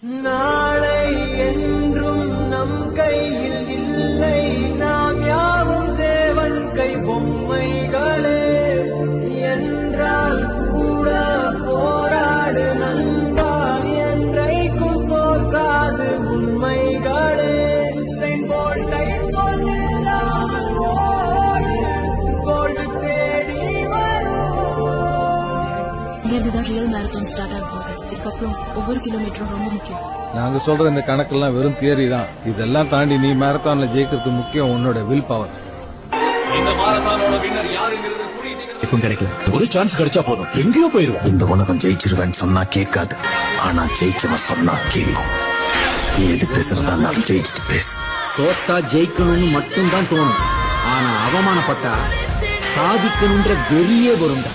நாளை என்றும் நம் கையில் இல்லை, நாம் யாவும் தேவன் கை பொம்மைகளே. என்றால் கூட போராடு நண்பா, என்றைக்கும் தோற்காது உண்மைகளே. உசைன் போல்ட்டை போல் நில்லாமல் ஓடு, கோல்டு தேடி வரும். இங்கேருந்துதான் ரியல் மேரத்தான் ஸ்டார்ட் ஆக போகுது. இதுக்கப்புறம் ஒவ்வொரு கிலோமீட்டரும் ரொம்ப முக்கியம். நாங்க சொல்ற இந்த கணக்கெல்லாம் வெறும் தியரி தான். இதெல்லாம் தாண்டி நீ மேரத்தான்ல ஜெயிக்கிறது முக்கியம், உன்னோட வில் பவர். இப்ப கிடைக்கல, ஒரு சான்ஸ் கிடைச்சா போதும், எங்கேயோ போயிருவேன். இந்த உலகம் ஜெயிச்சிருவேன்னு சொன்னா கேட்காது, ஆனா ஜெயிச்சவன் சொன்னா கேட்கும். நீ எது பேசுறதா இருந்தாலும் ஜெயிச்சுட்டு பேசு. தோத்தா ஜெயிக்கணும்னு மட்டும் தான் தோணும், ஆனா அவமானப்பட்டா சாதிக்கணும்ன்ற வெறியே வரும்டா.